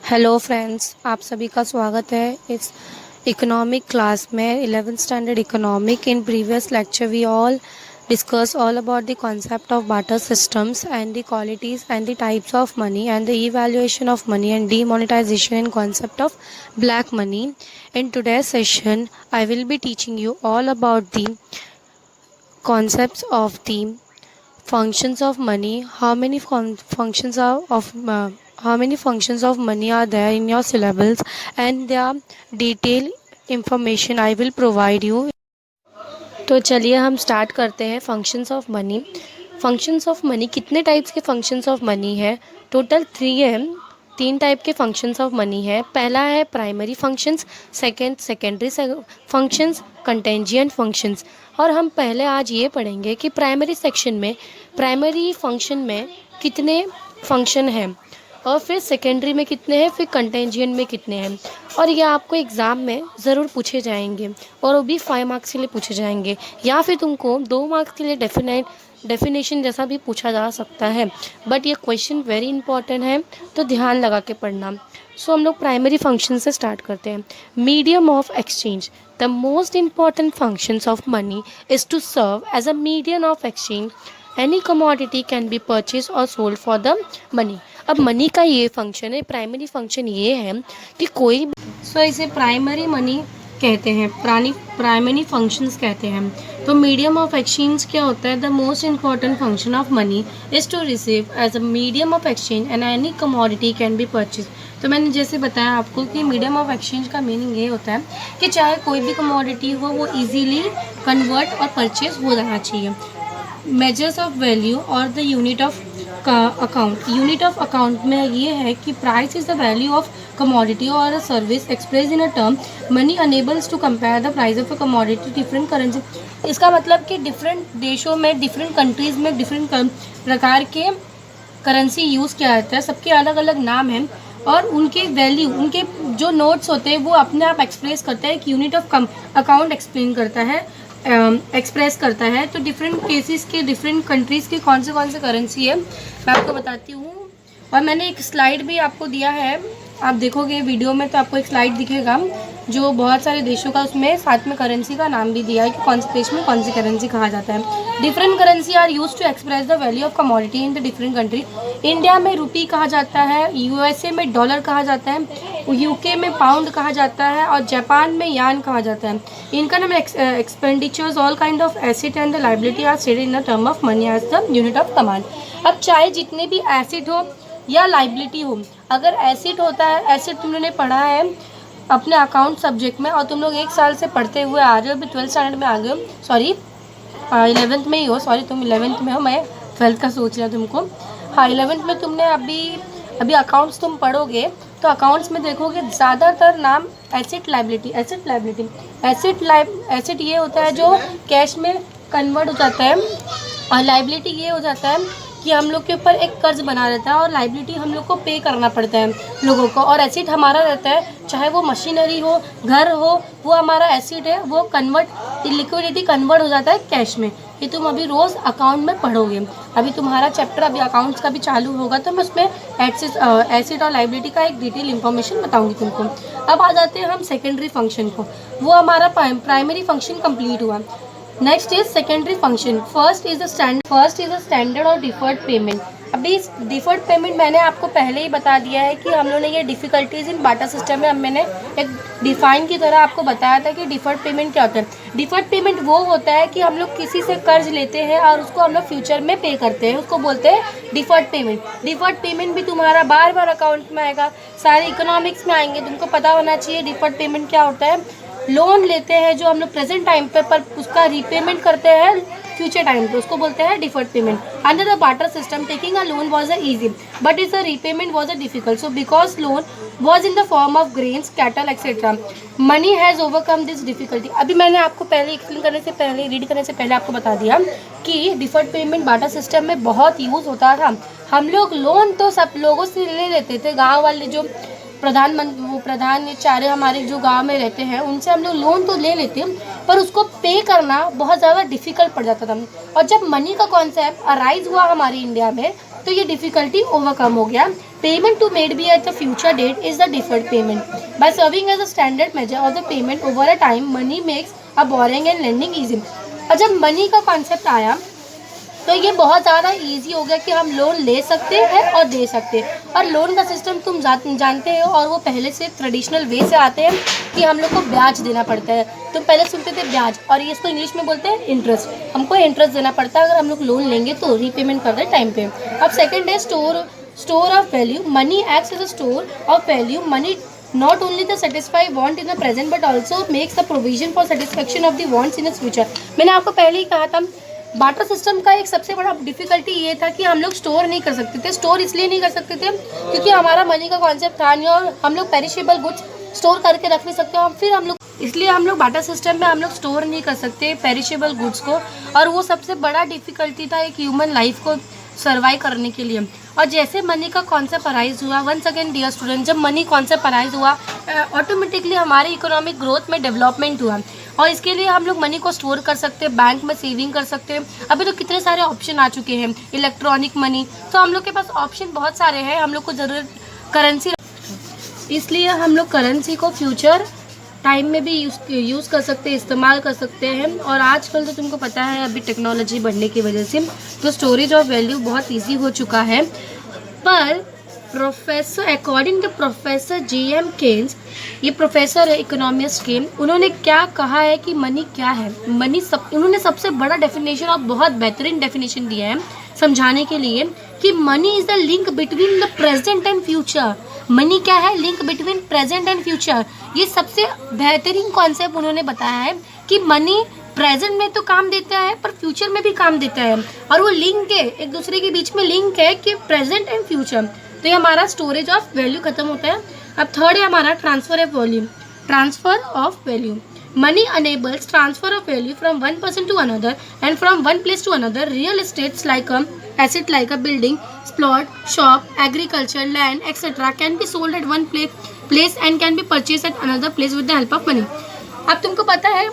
Hello friends, आप सभी का स्वागत है इस इकोनॉमिक क्लास में 11th standard economic. In previous lecture we all discuss all about the concept of barter systems and the qualities and the types of money and the evaluation of money and demonetization and concept of black money. In today's session, I will be teaching you all about the concepts of the functions of money, how many functions are of how many functions of money are there in your syllables, and their detailed information I will provide you. तो चलिए हम start करते हैं functions of money. Functions of money, कितने types के functions of money है? Total 3 है। 3 type के फंक्शंस ऑफ मनी है। पहला है primary functions, secondary functions, contingent functions. और हम पहले आज ये पढ़ेंगे कि प्राइमरी फंक्शन में कितने फंक्शन हैं, और फिर सेकेंडरी में कितने हैं, फिर कंटेंजेंट में कितने हैं। और ये आपको एग्ज़ाम में ज़रूर पूछे जाएंगे, और वो भी 5 मार्क्स के लिए पूछे जाएंगे, या फिर तुमको 2 मार्क्स के लिए डेफिनेशन जैसा भी पूछा जा सकता है। बट ये क्वेश्चन वेरी इंपॉर्टेंट है, तो ध्यान लगा के पढ़ना। सो हम लोग प्राइमरी फंक्शन से स्टार्ट करते हैं। Medium of exchange. The most important functions of money is to serve as a medium of exchange. Any commodity can be purchase or sold for the money. अब मनी का ये function है, primary function ये है कि कोई इसे primary money कहते हैं, प्राइमरी फंक्शंस कहते हैं। तो मीडियम ऑफ एक्सचेंज क्या होता है? The most important function of money is to receive as a medium of exchange and any commodity can be purchase. तो मैंने जैसे बताया आपको कि मीडियम ऑफ एक्सचेंज का मीनिंग ये होता है कि चाहे कोई भी कमोडिटी हो, वो ईजीली कन्वर्ट और परचेज हो जाना चाहिए। मेजर्स ऑफ वैल्यू और the unit of account. Unit of account में ये है कि price is the value of commodity और a service express in a term money enables to compare the price of a commodity different currency. इसका मतलब कि different देशों में, डिफरेंट कंट्रीज़ में डिफरेंट प्रकार के करेंसी यूज़ किया जाता है। सबके अलग अलग नाम हैं, और उनके वैल्यू, उनके जो नोट्स होते हैं वो अपने आप एक्सप्रेस करता है। एक यूनिट ऑफ अकाउंट एक्सप्लेन करता है, एक्सप्रेस करता है। तो डिफरेंट केसेस के, डिफरेंट कंट्रीज़ के कौन से करेंसी है मैं आपको बताती हूँ। और मैंने एक स्लाइड भी आपको दिया है, आप देखोगे वीडियो में तो आपको एक स्लाइड दिखेगा जो बहुत सारे देशों का, उसमें साथ में करेंसी का नाम भी दिया है कि कौन से देश में कौन सी करेंसी कहा जाता है। Different currency are use to express the value of commodity in the different country. India में रुपी कहा जाता है, यूएसए में डॉलर कहा जाता है, यूके में पाउंड कहा जाता है, और जापान में यान कहा जाता है। इनका नाम expenditures, all kind of asset and the liability are stated in the term of money as the unit of command. अब चाहे जितने भी एसेट हो या लाइबिलिटी हो, अगर एसेट होता है, एसेट तुम लोगों ने पढ़ा है अपने अकाउंट सब्जेक्ट में, और तुम लोग 1 साल से पढ़ते हुए आ रहे हो, अभी 12th स्टैंडर्ड में आ गए हो, सॉरी 11th में ही हो, सॉरी तुम 11th में हो, मैं 12th का सोच लिया तुमको। हाँ, 11th में तुमने अभी अकाउंट्स तुम पढ़ोगे, तो अकाउंट्स में देखोगे ज़्यादातर नाम एसेट लाइबिलिटी, एसेट ये होता है जो कैश में कन्वर्ट हो जाता है, और लाइबिलिटी ये हो जाता है कि हम लोग के ऊपर एक कर्ज बना रहता है, और लाइबिलिटी हम लोग को पे करना पड़ता है लोगों को। और एसेट हमारा रहता है, चाहे वो मशीनरी हो, घर हो, वो हमारा एसेट है, वो लिक्विडिटी कन्वर्ट हो जाता है कैश में। ये तुम अभी रोज़ अकाउंट में पढ़ोगे। अभी तुम्हारा चैप्टर अभी अकाउंट्स का भी चालू होगा, तो मैं उसमें एसेट और लाइबिलिटी का एक डिटेल इन्फॉर्मेशन बताऊँगी तुमको। अब आ जाते हैं हम सेकेंडरी फंक्शन को। वो हमारा प्राइमरी फंक्शन कंप्लीट हुआ। Next is secondary function. First is the standard और डिफर्ड पेमेंट। अभी डिफर्ड पेमेंट मैंने आपको पहले ही बता दिया है कि हम लोगों ने ये डिफ़िकल्टीज़ इन बाटा सिस्टम में, मैंने एक डिफाइन की तरह आपको बताया था कि डिफर्ड पेमेंट क्या होता है। डिफर्ड पेमेंट वो होता है कि हम लोग किसी से कर्ज लेते हैं और उसको हम लोग फ्यूचर में पे करते हैं, उसको बोलते हैं डिफर्ड पेमेंट। डिफर्ड पेमेंट भी तुम्हारा बार बार अकाउंट में आएगा, सारे इकोनॉमिक्स में आएंगे, तुमको पता होना चाहिए डिफर्ड पेमेंट क्या होता है। लोन लेते हैं जो हम लोग प्रेजेंट टाइम पे, पर उसका रीपेमेंट करते हैं फ्यूचर टाइम पे, उसको बोलते हैं deferred payment. Under the barter system taking a loan was easy but is the repayment was difficult, so because loan was in the form of grains, cattle etcetera, money has overcome this difficulty. अभी मैंने आपको पहले explain करने से पहले, read करने से पहले आपको बता दिया कि डिफर्ड पेमेंट बाटा सिस्टम में बहुत यूज़ होता था। हम लोग लोन तो सब लोगों से ले लेते थे, गाँव वाले जो प्रधान चारे हमारे जो गांव में रहते हैं, उनसे हम लोग लोन तो ले लेते हैं, पर उसको पे करना बहुत ज़्यादा डिफ़िकल्ट पड़ जाता था। और जब मनी का कॉन्सेप्ट अराइज हुआ हमारे इंडिया में, तो ये डिफिकल्टी ओवरकम हो गया। Payment to made be at the future date is the deferred payment by serving as a standard measure of the payment over a time money makes a boring and lending easy. और जब money का concept आया तो ये बहुत ज़्यादा easy हो गया कि हम लोन ले सकते हैं और दे सकते हैं। और लोन का सिस्टम तुम जानते हो, और वो पहले से ट्रेडिशनल वे से आते हैं कि हम लोग को ब्याज देना पड़ता है। तुम पहले सुनते थे ब्याज, और ये इसको इंग्लिश में बोलते हैं इंटरेस्ट। हमको इंटरेस्ट देना पड़ता है अगर हम लोग लोन लेंगे तो रीपेमेंट कर दे टाइम पे। अब सेकेंड है store of value. Money acts as a store of value. Money not only the satisfy want in the present but also makes the provision for satisfaction of the wants in the future। मैंने आपको पहले ही कहा था barter system का एक सबसे बड़ा difficulty ये था कि हम लोग स्टोर नहीं कर सकते थे। स्टोर इसलिए नहीं कर सकते थे क्योंकि हमारा मनी का कॉन्सेप्ट था नहीं, और हम लोग पेरिशेबल गुड्स स्टोर करके रख नहीं सकते। और फिर हम लोग इसलिए हम लोग बाटर सिस्टम में हम लोग स्टोर नहीं कर सकते पेरिशेबल गुड्स को, और वो सबसे बड़ा डिफिकल्टी था एक ह्यूमन लाइफ को सर्वाइव करने के लिए। और जैसे मनी का कॉन्सेप्ट अराइज हुआ, वंस अगेन डियर स्टूडेंट, जब मनी कॉन्सेप्ट अराइज हुआ ऑटोमेटिकली हमारे इकोनॉमिक ग्रोथ में डेवलपमेंट हुआ। और इसके लिए हम लोग मनी को स्टोर कर सकते हैं, बैंक में सेविंग कर सकते हैं। अभी तो कितने सारे ऑप्शन आ चुके हैं, इलेक्ट्रॉनिक मनी, तो हम लोग के पास ऑप्शन बहुत सारे हैं। हम लोग को ज़रूरत करेंसी, इसलिए हम लोग करेंसी को फ्यूचर टाइम में भी यूज़ कर सकते हैं, इस्तेमाल कर सकते हैं। और आजकल तो तुमको पता है अभी टेक्नोलॉजी बढ़ने की वजह से तो स्टोरेज ऑफ वैल्यू बहुत इजी हो चुका है। पर according to professor J.M. Keynes, ये प्रोफेसर है इकोनॉमिस्ट के, उन्होंने क्या कहा है कि मनी क्या है। उन्होंने सबसे बड़ा डेफिनेशन और बहुत बेहतरीन डेफिनेशन दिया है समझाने के लिए कि money is the link between the present and future. Money क्या है? Link between present and future. ये सबसे बेहतरीन कॉन्सेप्ट उन्होंने बताया है कि मनी प्रेजेंट में तो काम देता है पर फ्यूचर में भी काम देता है, और वो लिंक है, एक दूसरे के बीच में लिंक है कि प्रेजेंट एंड फ्यूचर। तो ये हमारा स्टोरेज ऑफ वैल्यू खत्म होता है। अब थर्ड है हमारा transfer of volume, transfer of value. Money enables transfer of value from one person to another and from one place to another. Real estates like a asset like a building, plot, shop, agriculture, land, etc. can be sold at one place and can be purchased at another place with the help of money। अब तुमको पता है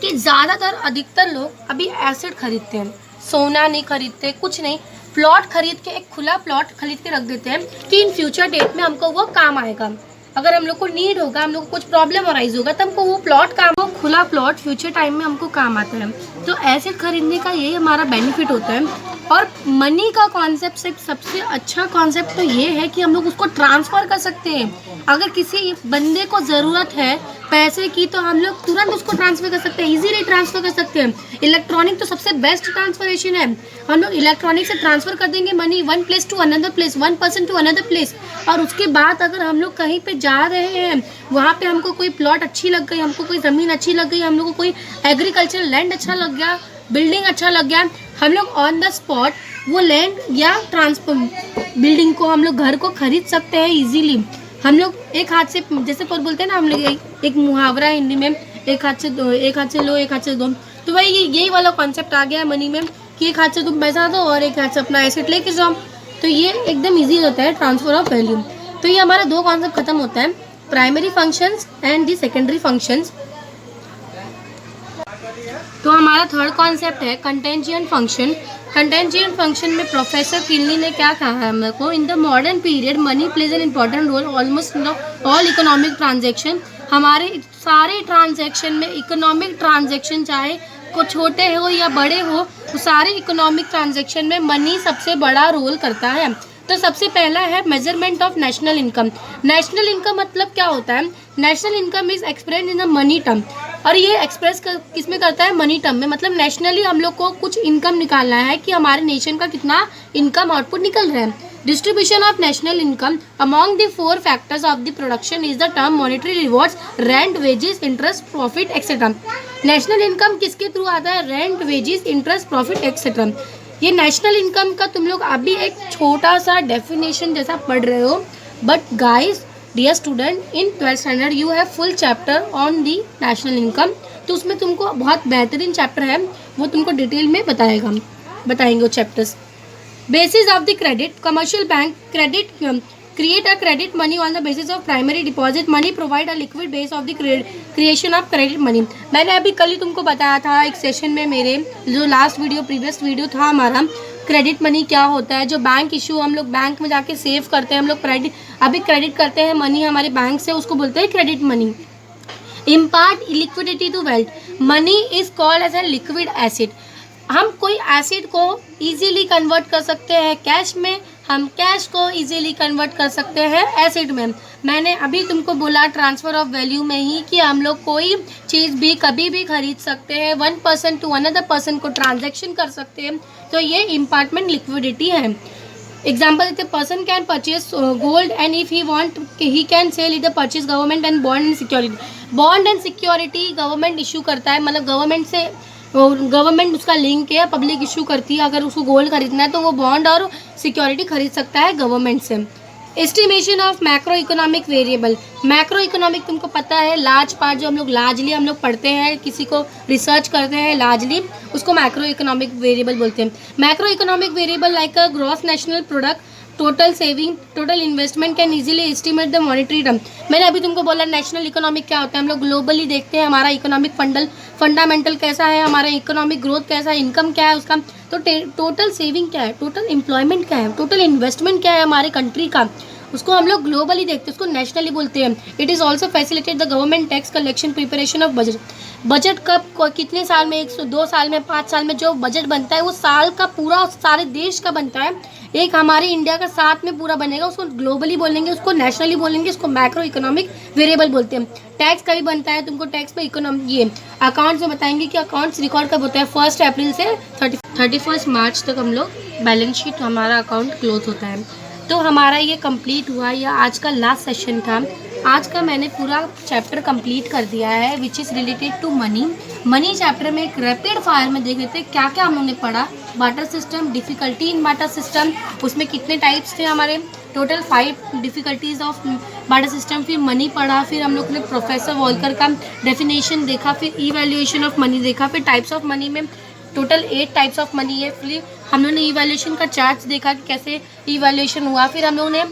कि ज़्यादातर अधिकतर लोग अभी asset खरीदते हैं, सोना नहीं खरीदते, कुछ नहीं, प्लॉट खरीद के, एक खुला प्लॉट खरीद के रख देते हैं कि इन फ्यूचर डेट में हमको वो काम आएगा। अगर हम लोग को नीड होगा, हम लोग को कुछ प्रॉब्लम अराइज होगा, तब हमको वो प्लॉट काम, वो खुला प्लॉट फ्यूचर टाइम में हमको काम आता है। तो एसेट खरीदने का यही हमारा बेनिफिट होता है। और मनी का कॉन्सेप्ट से सबसे अच्छा कॉन्सेप्ट तो ये है कि हम लोग उसको ट्रांसफ़र कर सकते हैं। अगर किसी बंदे को ज़रूरत है पैसे की तो हम लोग तुरंत उसको ट्रांसफ़र कर सकते हैं, इजीली ट्रांसफ़र कर सकते हैं। इलेक्ट्रॉनिक तो सबसे बेस्ट ट्रांसफरेशन है। हम लोग इलेक्ट्रॉनिक से ट्रांसफ़र कर देंगे money one place to another place, one person to another place. और उसके बाद अगर हम लोग कहीं पे जा रहे हैं, वहाँ पे हमको कोई प्लॉट अच्छी लग गई, हमको कोई ज़मीन अच्छी लग गई, हम लोग को कोई एग्रीकल्चर लैंड अच्छा लग गया, बिल्डिंग अच्छा लग गया, हम लोग ऑन द स्पॉट वो लैंड या बिल्डिंग को, हम लोग घर को खरीद सकते हैं इजीली। हम लोग एक हाथ से, जैसे पर बोलते हैं ना हम लोग, एक मुहावरा है हिंदी में, एक हाथ से लो एक हाथ से दो। तो भाई यही वाला कॉन्सेप्ट आ गया है मनी में कि एक हाथ से तुम पैसा दो और एक हाथ से अपना एसेट लेके जाओ। तो ये एकदम ईजी होता है ट्रांसफर ऑफ वैल्यू। तो ये हमारा दो कॉन्सेप्ट खत्म होता है, primary functions and the secondary functions. तो हमारा थर्ड कॉन्सेप्ट है कंटेंजियंट फंक्शन। कंटेंजियंट फंक्शन में प्रोफेसर किनली ने क्या कहा है हम लोग को, in the modern period money plays an important role almost in all economic transaction. हमारे सारे ट्रांजेक्शन में, इकोनॉमिक ट्रांजेक्शन चाहे कुछ छोटे हो या बड़े हो, तो सारे इकोनॉमिक ट्रांजेक्शन में मनी सबसे बड़ा रोल करता है। तो सबसे पहला है measurement of national income. National income मतलब क्या होता है? National income is expressed in the money term, और ये एक्सप्रेस किस में करता है? मनी टर्म में। मतलब नेशनली हम लोग को कुछ इनकम निकालना है कि हमारे नेशन का कितना इनकम आउटपुट निकल रहा है। Distribution of national income among the four factors of the production is the term monetary rewards, rent, wages, interest, profit etcetera. National income किसके थ्रू आता है? Rent, wages, interest, profit etcetera. ये national income का तुम लोग अभी एक छोटा सा डेफिनेशन जैसा पढ़ रहे हो, but guys dear student, in 12th standard you have full chapter on the national income. तो उसमें तुमको बहुत बेहतरीन चैप्टर है, वो तुमको डिटेल में बताएंगे वो chapters. Basis of the credit, commercial bank credit create a credit money on the basis of primary deposit money, provide a liquid base of the creation of credit money। मैंने अभी कल ही तुमको बताया था एक सेशन में, मेरे जो लास्ट वीडियो प्रीवियस वीडियो था हमारा, क्रेडिट मनी क्या होता है। जो बैंक इशू हम लोग बैंक में जाके सेव करते हैं, हम लोग क्रेडिट करते हैं मनी हमारे बैंक से, उसको बोलते हैं credit money. Impart liquidity to wealth, money is called as a liquid asset. हम कोई एसिड को इजीली कन्वर्ट कर सकते हैं कैश में, हम कैश को इजीली कन्वर्ट कर सकते हैं एसिड में। मैंने अभी तुमको बोला ट्रांसफ़र ऑफ वैल्यू में ही कि हम लोग कोई चीज़ भी कभी भी खरीद सकते हैं, one person to another person को ट्रांजैक्शन कर सकते हैं, तो ये इम्पार्टमेंट लिक्विडिटी है। एग्जाम्पल देते, person can purchase gold and if he want he can sell it the purchase government and bond and security. Bond and security government issue करता है, मतलब गवर्नमेंट से गवर्नमेंट उसका लिंक है, पब्लिक इशू करती है। अगर उसको गोल्ड खरीदना है तो वो बॉन्ड और सिक्योरिटी खरीद सकता है गवर्नमेंट से। Estimation of macro economic variable, macro economic तुमको पता है, लार्ज पार्ट जो हम लोग पढ़ते हैं, किसी को रिसर्च करते हैं लार्जली, उसको मैक्रो इकोनॉमिक वेरिएबल बोलते हैं। Macro economic variable like a gross national product, total saving, total investment can easily estimate the monetary term. मैंने अभी तुमको बोला नेशनल इकोनॉमिक क्या होता है, हम लोग ग्लोबली देखते हैं हमारा इकोनॉमिक फंडामेंटल कैसा है, हमारा इकोनॉमिक ग्रोथ कैसा है, इनकम क्या है उसका, तो टोटल सेविंग क्या है, टोटल एम्प्लॉयमेंट क्या है, टोटल इन्वेस्टमेंट क्या है हमारे कंट्री का, उसको हम लोग ग्लोबली देखते हैं, उसको नेशनली बोलते हैं। It is also facilitate the government tax collection, preparation of budget. Budget कब कितने साल में, 102 साल में, 5 साल में जो बजट बनता है वो साल का पूरा सारे देश का बनता है, एक हमारे इंडिया का साथ में पूरा बनेगा, उसको ग्लोबली बोलेंगे, उसको नेशनली बोलेंगे, उसको मैक्रो इकोनॉमिक वेरिएबल बोलते हैं। टैक्स कभी बनता है, तुमको टैक्स में इकोनॉमी ये अकाउंट्स में बताएंगे कि अकाउंट्स रिकॉर्ड कब होता है, 1 अप्रैल से 31 मार्च तक हम लोग बैलेंस शीट हमारा अकाउंट क्लोज होता है। तो हमारा ये कंप्लीट हुआ, यह आज का लास्ट सेशन था। आज का मैंने पूरा चैप्टर कंप्लीट कर दिया है which is related to money. Money chapter में एक रैपिड फायर में देख लेते हैं क्या क्या हम लोगों ने पढ़ा। Barter system, difficulty in barter system, उसमें कितने टाइप्स थे हमारे, total 5 difficulties of barter system. फिर मनी पढ़ा, फिर हम लोग ने प्रोफेसर वॉल्कर का डेफिनेशन देखा, फिर इवैल्यूएशन ऑफ मनी देखा, फिर टाइप्स ऑफ मनी में टोटल 8 टाइप्स ऑफ मनी है। फिर हम लोगों ने इवैल्यूएशन का चार्ट देखा कि कैसे इवैल्यूएशन हुआ। फिर हम लोगों ने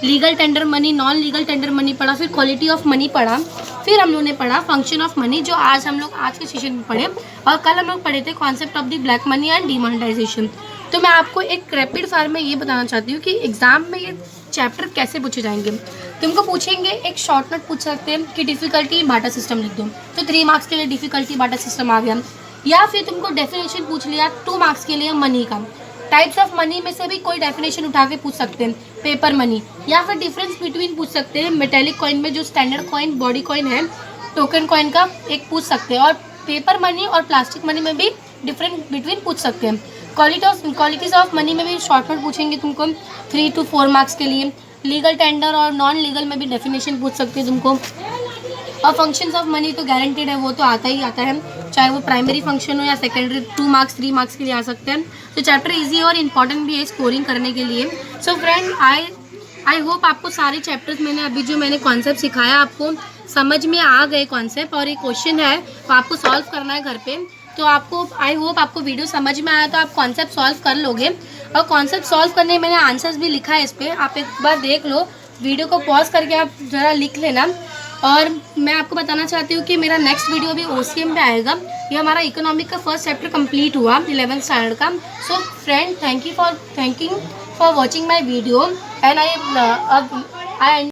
legal tender money, non legal tender money पढ़ा, फिर क्वालिटी ऑफ मनी पढ़ा, फिर हम लोगों ने पढ़ा फंक्शन ऑफ मनी, जो आज हम लोग आज के सेशन में पढ़े, और कल हम लोग पढ़े थे concept of the black money and demonetisation. तो मैं आपको एक रैपिड फायर में ये बताना चाहती हूँ कि एग्जाम में ये चैप्टर कैसे पूछे जाएंगे। तुमको पूछेंगे, एक शॉर्ट नोट पूछ सकते हैं कि डिफ़िकल्टी बार्टर सिस्टम लिख दो, तो 3 मार्क्स के लिए डिफ़िकल्टी बार्टर सिस्टम आ गया। या फिर तुमको डेफिनेशन पूछ लिया 2 मार्क्स के लिए मनी का, टाइप्स ऑफ मनी में से भी कोई डेफिनेशन उठा के पूछ सकते हैं, पेपर मनी, या फिर डिफरेंस बिटवीन पूछ सकते हैं, मेटेलिक कॉइन में जो स्टैंडर्ड कॉइन, बॉडी कॉइन है, टोकन कॉइन का एक पूछ सकते हैं, और पेपर मनी और प्लास्टिक मनी में भी डिफरेंट बिटवीन पूछ सकते हैं। क्वालिटीज़ ऑफ मनी में भी शॉर्ट नोट पूछेंगे तुमको 3 to 4 मार्क्स के लिए। लीगल टेंडर और नॉन लीगल में भी डेफिनेशन पूछ सकते हैं तुमको। और फंक्शंस ऑफ मनी तो गारंटेड है, वो तो आता ही आता है, चाहे वो प्राइमरी फंक्शन हो या सेकेंडरी, 2 मार्क्स 3 मार्क्स के लिए आ सकते हैं। तो चैप्टर इजी और इम्पॉर्टेंट भी है स्कोरिंग करने के लिए। सो फ्रेंड, आई होप आपको सारे चैप्टर्स मैंने कॉन्सेप्ट सिखाया आपको समझ में आ गए कॉन्सेप्ट, और एक क्वेश्चन है तो आपको सॉल्व करना है घर पे। तो आपको आई होप आपको वीडियो समझ में आया, तो आप कॉन्सेप्ट सॉल्व कर लोगे। और कॉन्सेप्ट सॉल्व करने में मैंने आंसर्स भी लिखा है इस पर, आप एक बार देख लो, वीडियो को पॉज करके आप ज़रा लिख लेना। और मैं आपको बताना चाहती हूँ कि मेरा नेक्स्ट वीडियो भी OCM पे आएगा। ये हमारा इकोनॉमिक का फर्स्ट चैप्टर कंप्लीट हुआ 11th स्टैंडर्ड का। So friend, thank you for watching my video, and I